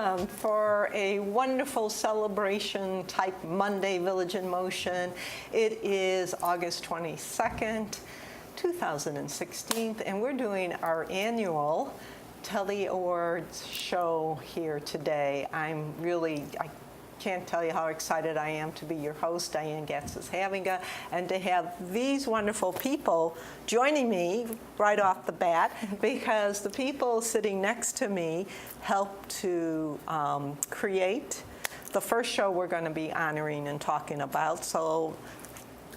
welcome for a wonderful celebration type Monday Village in Motion. It is August 22nd, 2016, and we're doing our annual Telly Awards show here today. I can't tell you how excited I am to be your host, Diane Gatzis-Havinga, and to have these wonderful people joining me right off the bat, because the people sitting next to me helped to create the first show we're going to be honoring and talking about. So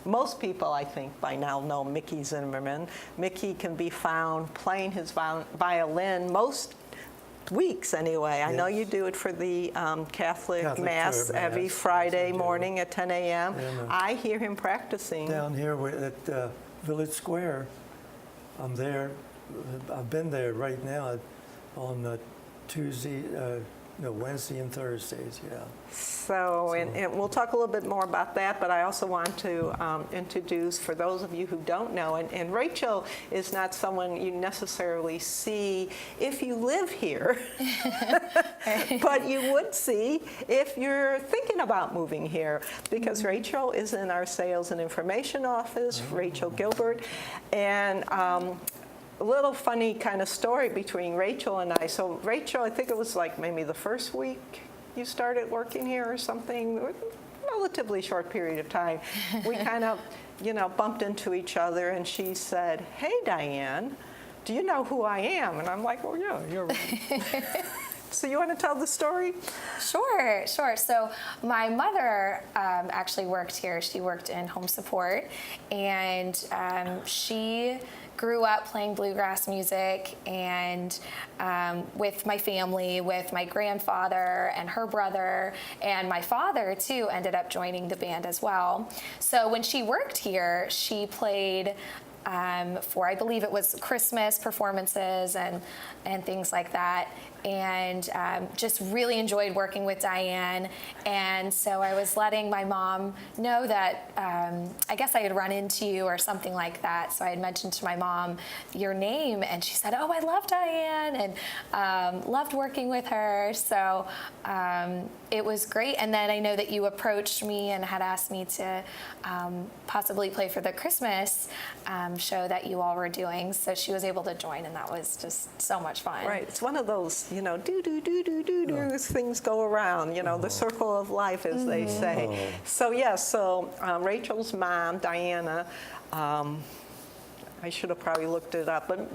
most people, I think, by now know Mickey Zimmerman. Mickey can be found playing his violin most weeks anyway. I know you do it for the Catholic Mass every Friday morning at 10 a.m. I hear him practicing. Down here at Village Square. I'm there. I've been there right now on Wednesday and Thursdays, So, and we'll talk a little bit more about that, but I also want to introduce, for those of you who don't know, and Rachel is not someone you necessarily see if you live here, but you would see if you're thinking about moving here, because Rachel is in our sales and information office, Rachel Gilbert, and a little funny kind of story between Rachel and I. So Rachel, I think it was like maybe the first week you started working here or something, relatively short period of time. We kind of, bumped into each other, and she said, "Hey, Diane, do you know who I am?" And I'm like, "Oh, yeah, you're right." So you want to tell the story? Sure. So my mother actually worked here. She worked in home support, and she grew up playing bluegrass music and with my family, with my grandfather and her brother, and my father too ended up joining the band as well. So when she worked here, she played for, I believe it was Christmas performances and things like that, and just really enjoyed working with Diane. And so I was letting my mom know that I guess I had run into you or something like that. So I had mentioned to my mom your name, and she said, "Oh, I love Diane," and loved working with her. So it was great. And then I know that you approached me and had asked me to possibly play for the Christmas show that you all were doing. So she was able to join, and that was just so much fun. Right. It's one of those, do things go around, the circle of life, as they say. So, Rachel's mom, Diana, I should have probably looked it up, but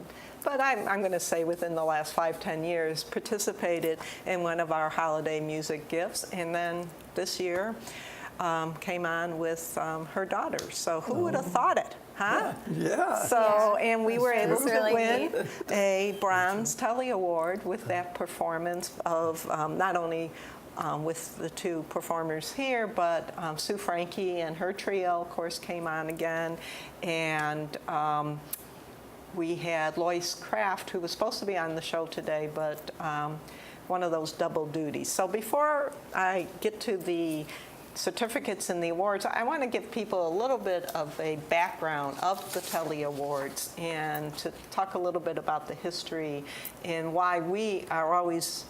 I'm going to say within the last 5-10 years, participated in one of our holiday music gifts, and then this year came on with her daughter. So who would have thought it? Huh? Yeah. So, and we were able to really win a bronze Telly Award with that performance of not only with the two performers here, but Sue Frankie and her trio, of course, came on again. And we had Lois Kraft, who was supposed to be on the show today, but one of those double duties. So before I get to the certificates and the awards, I want to give people a little bit of a background of the Telly Awards and to talk a little bit about the history and why we are always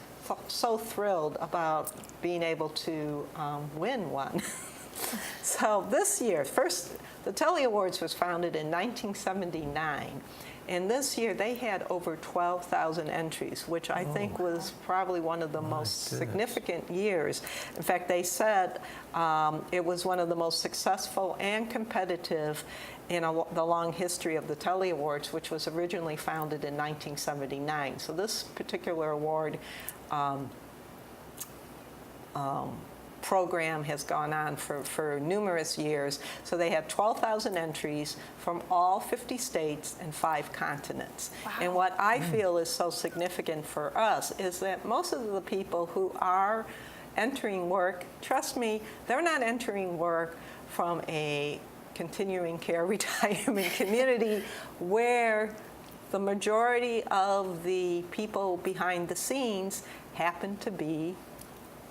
so thrilled about being able to win one. So this year, first, the Telly Awards was founded in 1979. And this year, they had over 12,000 entries, which I think was probably one of the most significant years. In fact, they said it was one of the most successful and competitive in the long history of the Telly Awards, which was originally founded in 1979. So this particular award program has gone on for numerous years. So they have 12,000 entries from all 50 states and 5 continents. Wow. And what I feel is so significant for us is that most of the people who are entering work, trust me, they're not entering work from a continuing care retirement community where the majority of the people behind the scenes happen to be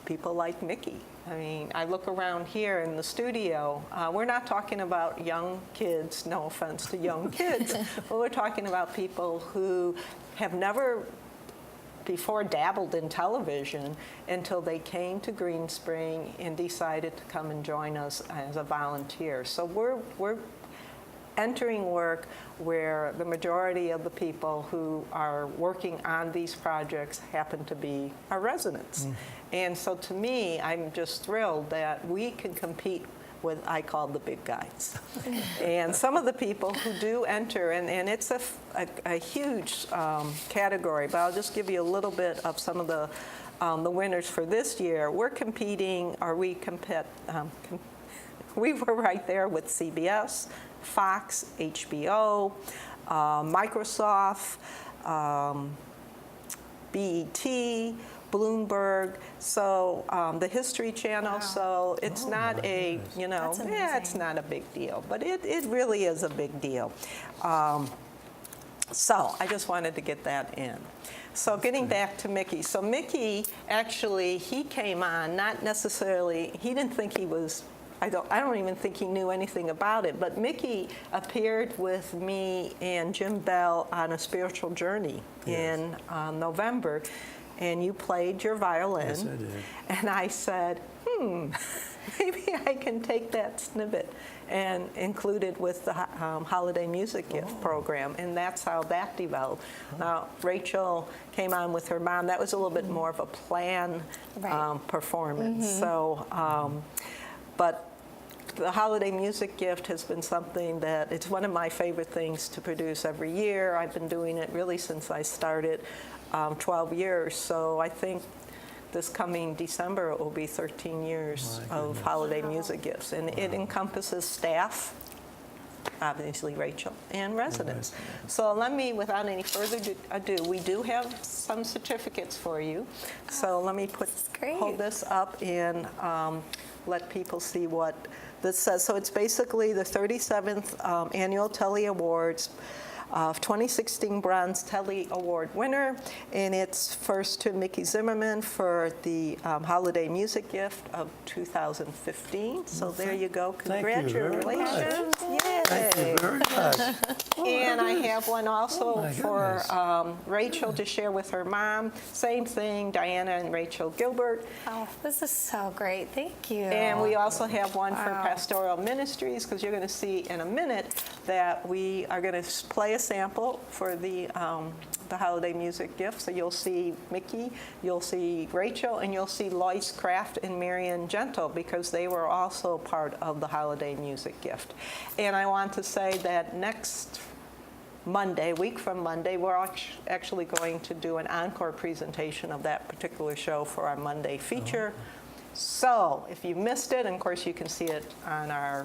people like Mickey. I mean, I look around here in the studio, we're not talking about young kids, no offense to young kids, but we're talking about people who have never before dabbled in television until they came to Green Spring and decided to come and join us as a volunteer. So we're entering work where the majority of the people who are working on these projects happen to be our residents. And so to me, I'm just thrilled that we can compete with, I call the big guys. And some of the people who do enter, and it's a huge category, but I'll just give you a little bit of some of the winners for this year. We're competing, or we were right there with CBS, Fox, HBO, Microsoft, BET, Bloomberg, so the History Channel. Wow. So it's not a, goodness. you know, That's yeah, it's amazing. not a big deal, but it really is a big deal. So I just wanted to get that in. So getting back to Mickey. So Mickey, actually, he came on, not necessarily, he didn't think he was, I don't even think he knew anything about it, but Mickey appeared with me and Jim Bell on A Spiritual Journey in November, and you played your violin. Yes, I did. And I said, maybe I can take that snippet and include it with the Holiday Music Gift program, and that's how that developed. Now, Rachel came on with her mom. That was a little bit more of a planned performance. So, but the Holiday Music Gift has been something that, it's one of my favorite things to produce every year. I've been doing it really since I started 12 years. So I think this coming December it will be 13 years My of goodness. Holiday Music Gifts. And it encompasses staff, obviously Rachel, and residents. So let me, without any further ado, we do have some certificates for you. So let me great. hold this up and let people see what this says. So it's basically the 37th annual Telly Awards. 2016 Bronze Telly Award winner, and it's first to Mickey Zimmerman for the Holiday Music Gift of 2015. So there you go. Thank you very much. Congratulations. Yay. Thank you very much. And I have one also my for goodness. Rachel to share with her mom. Same thing, Diana and Rachel Gilbert. Oh, this is so great. Thank you. And we also have one for Wow. Pastoral Ministries, because you're going to see in a minute that we are going to play a sample for the Holiday Music Gift. So you'll see Mickey, you'll see Rachel, and you'll see Lois Kraft and Marion Gentle, because they were also part of the Holiday Music Gift. And I want to say that next Monday, week from Monday, we're actually going to do an encore presentation of that particular show for our Monday feature. So if you missed it, and of course you can see it on our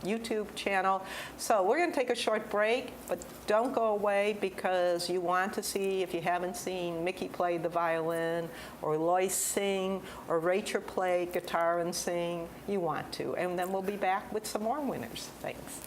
YouTube channel. So we're going to take a short break, but don't go away, because you want to see, if you haven't seen Mickey play the violin, or Lois sing, or Rachel play guitar and sing, you want to. And then we'll be back with some more winners. Thanks.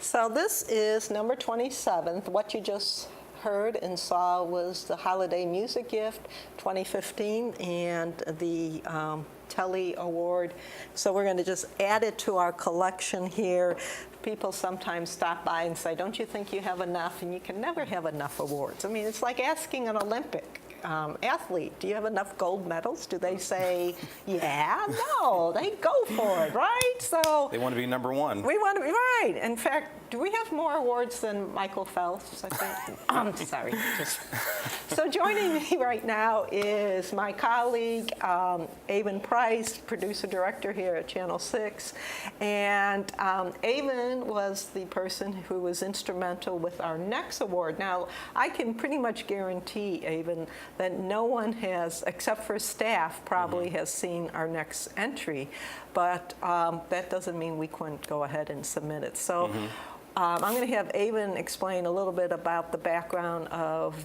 So this is number 27. What you just heard and saw was the Holiday Music Gift 2015 and the Telly Award. So we're going to just add it to our collection here. People sometimes stop by and say, don't you think you have enough? And you can never have enough awards. I mean, it's like asking an Olympic athlete, do you have enough gold medals? Do they say, yeah? No, they go for it, right? So They want to be number one. we want to be right. In fact, do we have more awards than Michael Phelps, I think? I'm sorry. So joining me right now is my colleague, Avan Price, producer-director here at Channel 6. And Avan was the person who was instrumental with our next award. Now, I can pretty much guarantee, Avan, that no one has, except for staff, probably has seen our next entry. But that doesn't mean we couldn't go ahead and submit it. So. I'm going to have Avan explain a little bit about the background of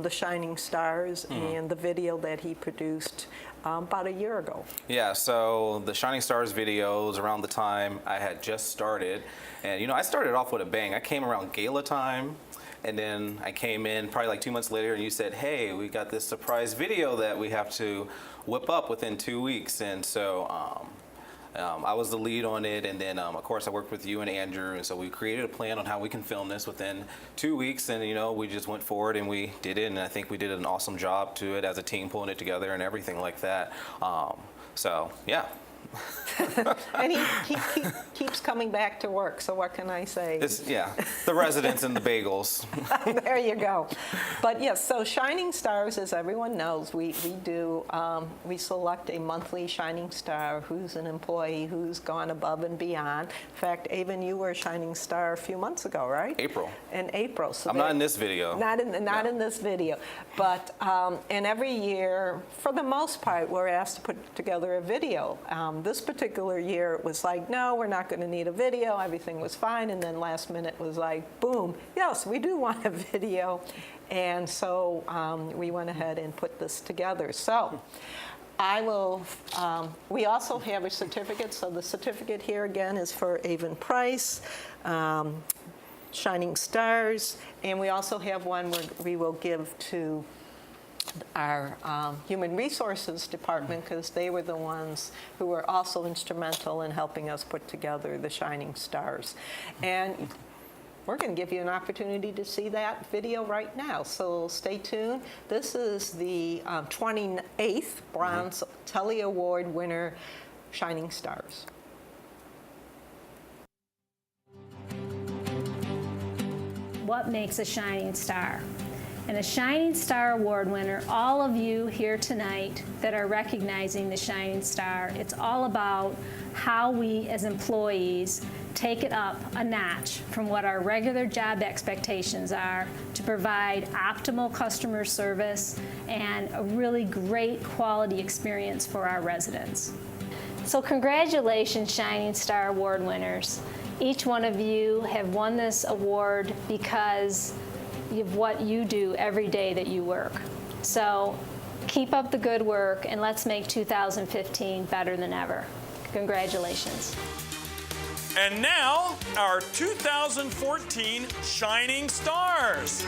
the Shining Stars and the video that he produced about a year ago. Yeah, so the Shining Stars videos around the time I had just started. And, you know, I started off with a bang. I came around gala time. And then I came in probably like 2 months later and you said, hey, we got this surprise video that we have to whip up within 2 weeks. And so I was the lead on it, and then of course I worked with you and Andrew, and so we created a plan on how we can film this within 2 weeks, and you know, we just went forward and we did it, and I think we did an awesome job to it as a team, pulling it together and everything like that. So yeah. And he keeps coming back to work, so what can I say? Yeah, the residents and the bagels. There you go. But yes, so Shining Stars, as everyone knows, we select a monthly Shining Star who's an employee who's gone above and beyond. In fact, Avan, you were a Shining Star a few months ago, right? April. In April. So I'm not in this video. Not in this video. But and every year, for the most part, we're asked to put together a video. This particular year, it was like, no, we're not going to need a video. Everything was fine. And then last minute was like, boom, yes, we do want a video. And so we went ahead and put this together. So I will, we also have a certificate. So the certificate here again is for Avan Price, Shining Stars. And we also have one where we will give to our Human Resources Department, because they were the ones who were also instrumental in helping us put together the Shining Stars. And we're going to give you an opportunity to see that video right now, so stay tuned. This is the 28th Bronze Telly Award winner, Shining Stars. What makes a shining star? And a Shining Star Award winner, all of you here tonight that are recognizing the Shining Star, it's all about how we as employees take it up a notch from what our regular job expectations are to provide optimal customer service and a really great quality experience for our residents. So congratulations, Shining Star Award winners. Each one of you have won this award because of what you do every day that you work. So keep up the good work, and let's make 2015 better than ever. Congratulations. And now, our 2014 Shining Stars.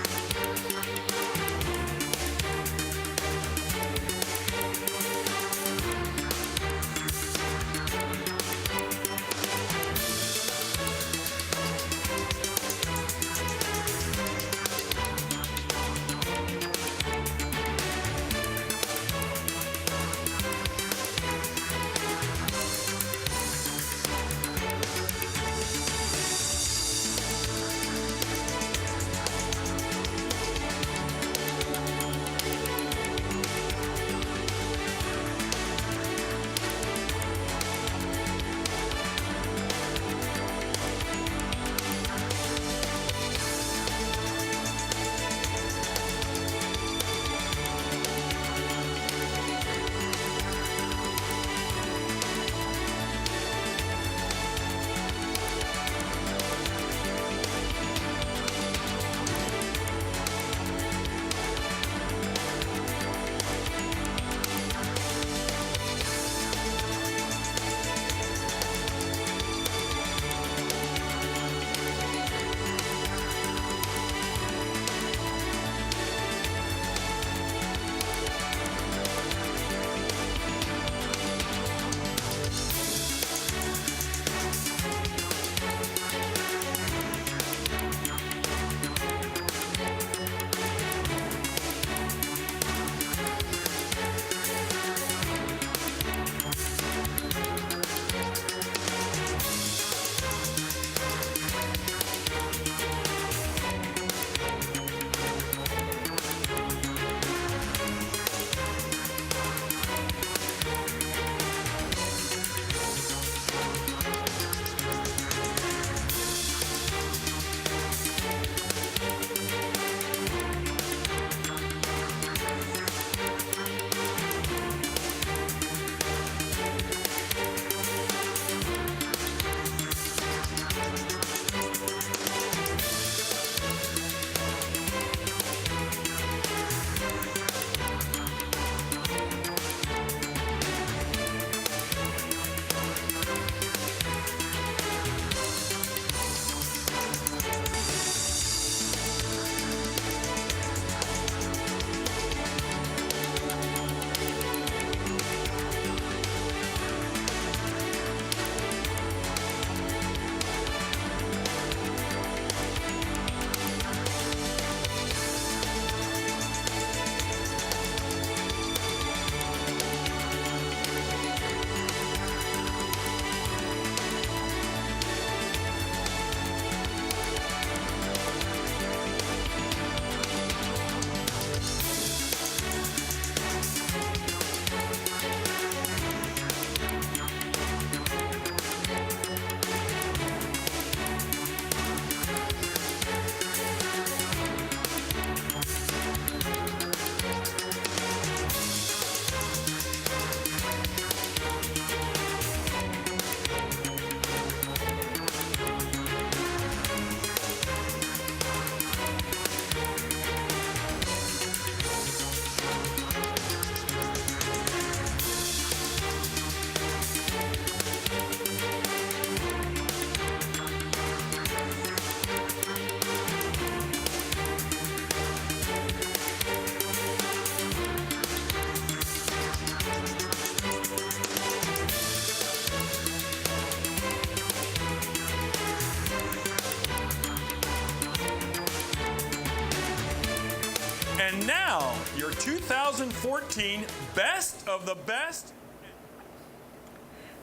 And now, your 2014 Best of the Best.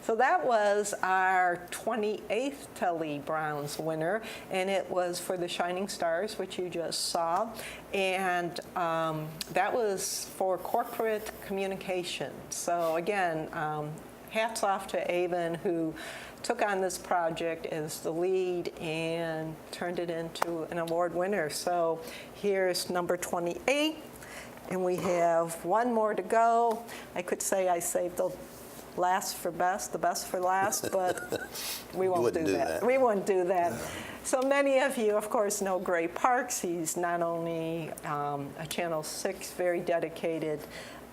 So that was our 28th Telly Browns winner, and it was for the Shining Stars, which you just saw. And that was for corporate communication. So again, hats off to Avan, who took on this project as the lead and turned it into an award winner. So here's number 28, and we have one more to go. I could say I saved the last for best, the best for last, but we won't do that. We won't do that. So many of you, of course, know Gray Parks. He's not only a Channel 6 very dedicated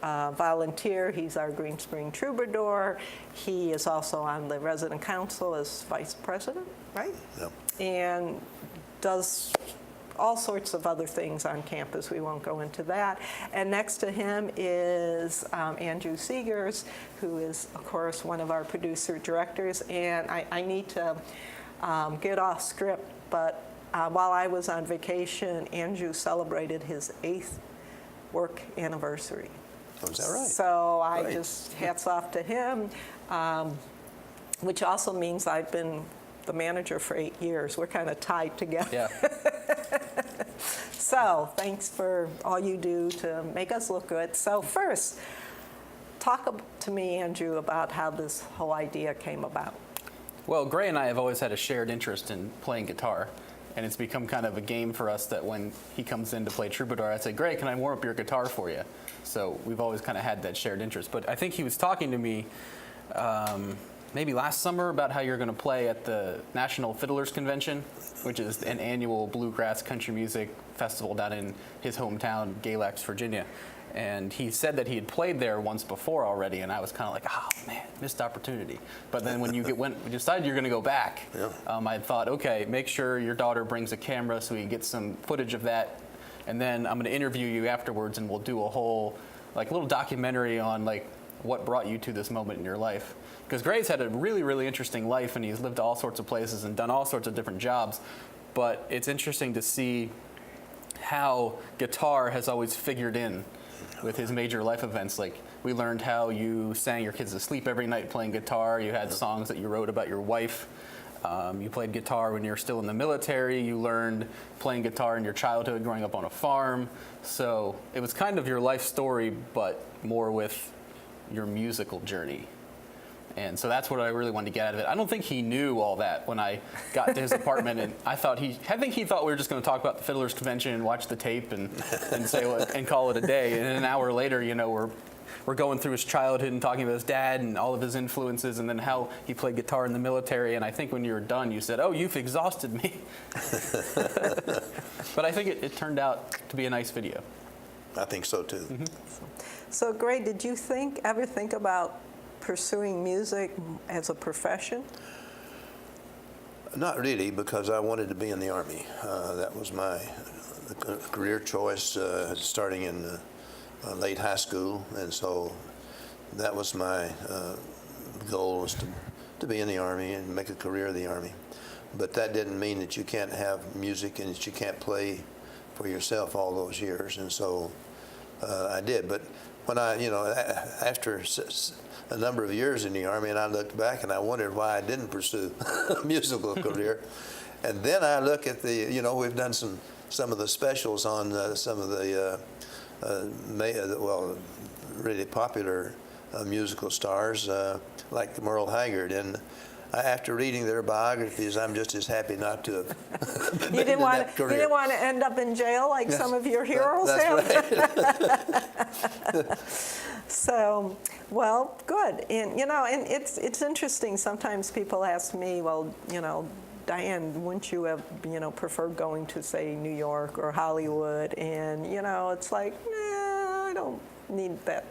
volunteer, he's our Green Spring troubadour. He is also on the resident council as vice president, right? Yep. And does all sorts of other things on campus. We won't go into that. And next to him is Andrew Seegers, who is, of course, one of our producer directors. And I need to get off script, but while I was on vacation, Andrew celebrated his 8th work anniversary. Oh, is that right? So I Right. just, hats off to him, which also means I've been the manager for 8 years. We're kind of tied together. Yeah. So thanks for all you do to make us look good. So first, talk to me, Andrew, about how this whole idea came about. Well, Gray and I have always had a shared interest in playing guitar, and it's become kind of a game for us that when he comes in to play troubadour, I say, Gray, can I warm up your guitar for you? So we've always kind of had that shared interest. But I think he was talking to me maybe last summer about how you're going to play at the National Fiddlers Convention, which is an annual bluegrass country music festival down in his hometown, Galax, Virginia. And he said that he had played there once before already, and I was kind of like, oh man, missed opportunity. But then when you decided you're going to go back, Yeah. I thought, okay, make sure your daughter brings a camera so we can get some footage of that, and then I'm going to interview you afterwards, and we'll do a whole little documentary on what brought you to this moment in your life. Because Gray's had a really, really interesting life, and he's lived all sorts of places and done all sorts of different jobs. But it's interesting to see how guitar has always figured in with his major life events. Like, we learned how you sang your kids to sleep every night playing guitar. You had songs that you wrote about your wife. You played guitar when you were still in the military. You learned playing guitar in your childhood growing up on a farm. So it was kind of your life story, but more with your musical journey. And so that's what I really wanted to get out of it. I don't think he knew all that when I got to his apartment, and I think he thought we were just going to talk about the Fiddlers Convention and watch the tape and call it a day. And an hour later, we're going through his childhood and talking about his dad and all of his influences, and then how he played guitar in the military. And I think when you were done, you said, "Oh, you've exhausted me." But I think it turned out to be a nice video. I think so too. Mm-hmm. So Gray, did you ever think about pursuing music as a profession? Not really, because I wanted to be in the Army. That was my career choice, starting in late high school, and so that was my goal, was to be in the Army and make a career in the Army. But that didn't mean that you can't have music and that you can't play for yourself all those years, and so I did. But when after a number of years in the Army, and I looked back and I wondered why I didn't pursue a musical career. And then I look at we've done some of the specials on some of the really popular musical stars like Merle Haggard, and after reading their biographies, I'm just as happy not to have. You didn't want to end up in jail like some of your heroes have. Right. So, well, good. And and it's interesting. Sometimes people ask me, well, Diane, wouldn't you have preferred going to, say, New York or Hollywood? And it's like, I don't need that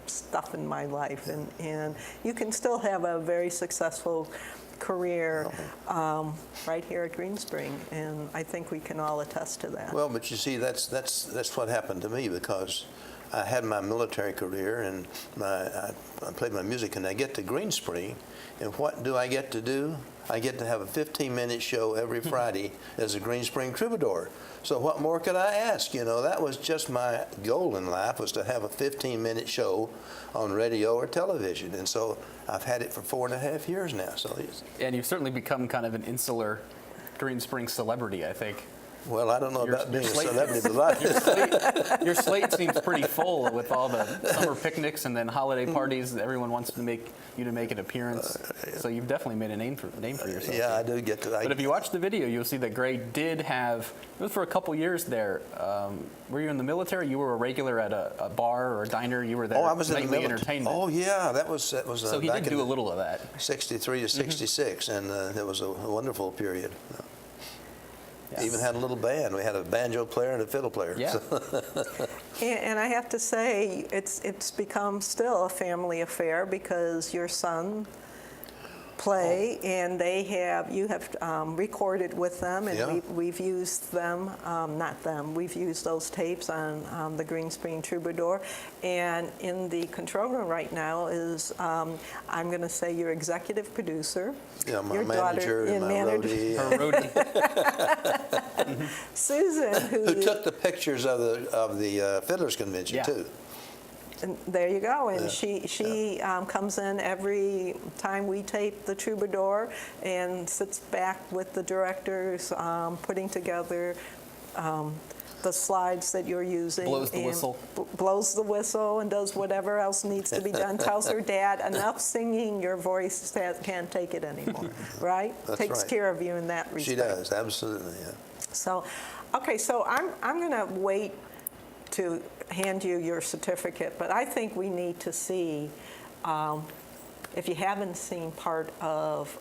stuff in my life, and you can still have a very successful career right here at Green Spring, and I think we can all attest to that. Well, but you see, that's what happened to me, because I had my military career and I played my music, and I get to Green Spring, and what do I get to do? I get to have a 15-minute show every Friday as a Green Spring troubadour. So what more could I ask? You know, that was just my goal in life, was to have a 15-minute show on radio or television. And so I've had it for 4.5 years now. So And you've certainly become kind of an insular Green Spring celebrity, I think. well, I don't know about being a slate- celebrity, but Your slate seems pretty full with all the summer picnics and then holiday parties. Everyone wants to make you to make an appearance. So you've definitely made a name for yourself. yeah, I do get to. But if you watch the video, you'll see that Gray did have, it was for a couple years there. Were you in the military? You were a regular at a bar or a diner? You were there. Oh, I was in the nightly military. entertainment. Oh, yeah, that was. So he back did in do a little of that. 63 to 66, and it was a wonderful period. Yes. Even had a little band. We had a banjo player and a fiddle player. Yeah. And I have to say, it's become still a family affair, because your son play, and you have recorded with them, and Yeah. we've used them, not them, we've used those tapes on the Green Spring Troubadour. And in the control room right now is, I'm going to say, your executive producer, Yeah, my your manager and my roadie. Her roadie. Susan, Who took the pictures of the Fiddlers Convention, Yeah. too. And there you go. And Yeah. she comes in every time we tape the Troubadour and sits back with the directors, putting together the slides that you're using. Blows the and whistle. Blows the whistle and does whatever else needs to be done. Tells her dad, enough singing, your voice can't take it anymore, right? That's Takes right. care of you in that respect. She does, absolutely, yeah. So, okay, so I'm going to wait to hand you your certificate, but I think we need to see, if you haven't seen part of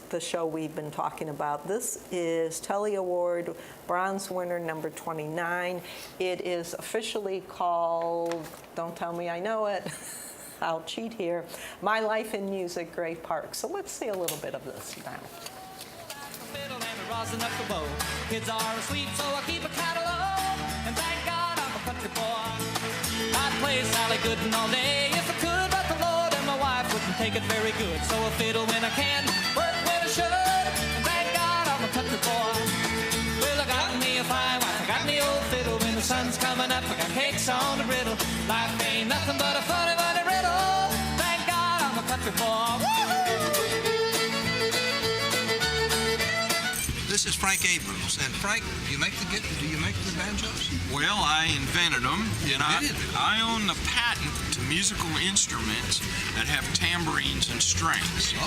the show we've been talking about, this is Telly Award bronze winner number 29. It is officially called, don't tell me I know it, I'll cheat here, My Life in Music, Gray Park. So let's see a little bit of this now. Fiddle and a rosin up the bow. Kids are asleep, so I keep a catalog. And thank God I'm a country boy. I'd play Sally Gooden all day if I could, but the Lord and my wife wouldn't take it very good. So I fiddle when I can, work when I should. And thank God I'm a country boy. Well, I got me a fine wife, I got me old fiddle. When the sun's coming up, I got cakes on the griddle. Life ain't nothing but a funny, funny riddle. Thank God I'm a country boy. Woo-hoo! This is Frank Abrams, and Frank, do you make the banjos? Well, I invented them, and Invented them? I own the patent to musical instruments that have tambourines and strings. Oh.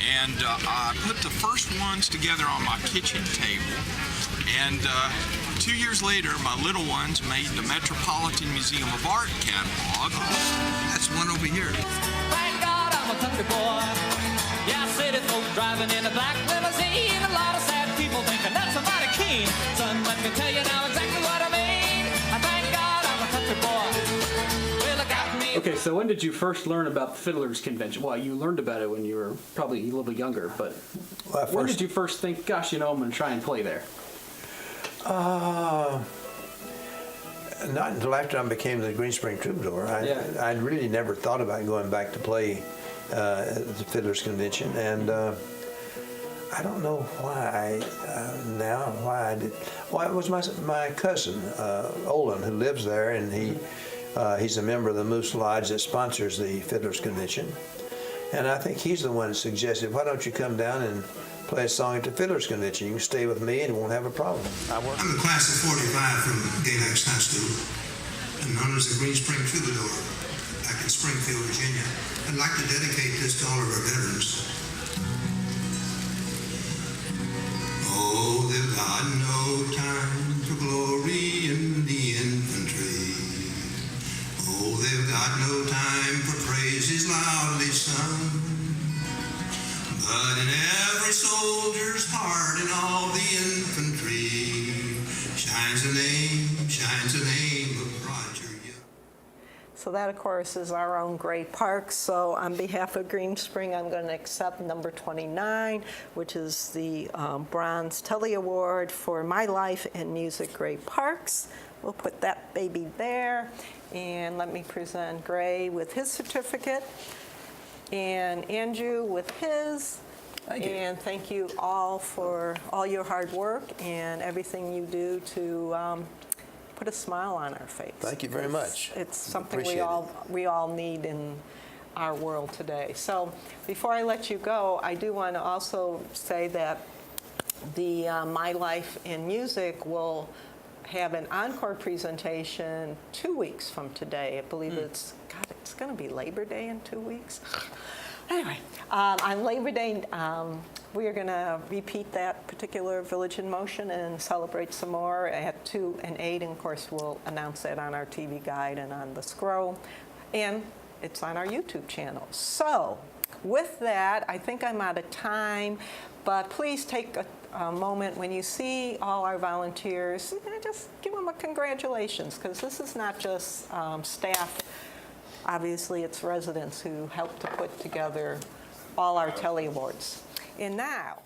And I put the first ones together on my kitchen table, and 2 years later, my little ones made the Metropolitan Museum of Art catalog. That's one over here. Thank God I'm a country boy. Yeah, city folk driving in a black limousine. A lot of sad people thinking that's a mighty keen. Son, let me tell you now exactly what I mean. I thank God I'm a country boy. Well, I got me. Okay, so when did you first learn about the Fiddlers Convention? Well, you learned about it when you were probably a little bit younger, but Well, when did you first think, gosh, I'm going to try and play there? Not until after I became the Green Spring Troubadour. I really never thought about going back to play at the Fiddlers Convention, and I don't know why why I did. Well, it was my cousin Olin, who lives there, and he's a member of the Moose Lodge that sponsors the Fiddlers Convention, and I think he's the one that suggested, why don't you come down and play a song at the Fiddlers Convention? You can stay with me and won't have a problem. I'm the class of 45 from Galax High School, and known as the Green Spring Troubadour, back in Springfield, Virginia. I'd like to dedicate this to all of our veterans. Oh, they've got no time for glory in the infantry. Oh, they've got no time for praises loudly sung. But in every soldier's heart, in all the infantry, shines the name of Roger Young. So that, of course, is our own Gray Park. So on behalf of Green Spring, I'm going to accept number 29, which is the Bronze Telly Award for My Life in Music, Gray Parks. We'll put that baby there. And let me present Gray with his certificate and Andrew with his. Thank you. And thank you all for all your hard work and everything you do to put a smile on our face. Thank you very much. It's something Appreciate we all need in our world today. So before I let you go, I do want to also say that the My Life in Music will have an encore presentation 2 weeks from today. I believe it's going to be Labor Day in 2 weeks. Anyway, on Labor Day, we are going to repeat that particular Village in Motion and celebrate some more at 2 and 8. And of course, we'll announce that on our TV guide and on the scroll. And it's on our YouTube channel. So with that, I think I'm out of time. But please take a moment when you see all our volunteers, just give them a congratulations, because this is not just staff. Obviously, it's residents who helped to put together all our Telly Awards. And now,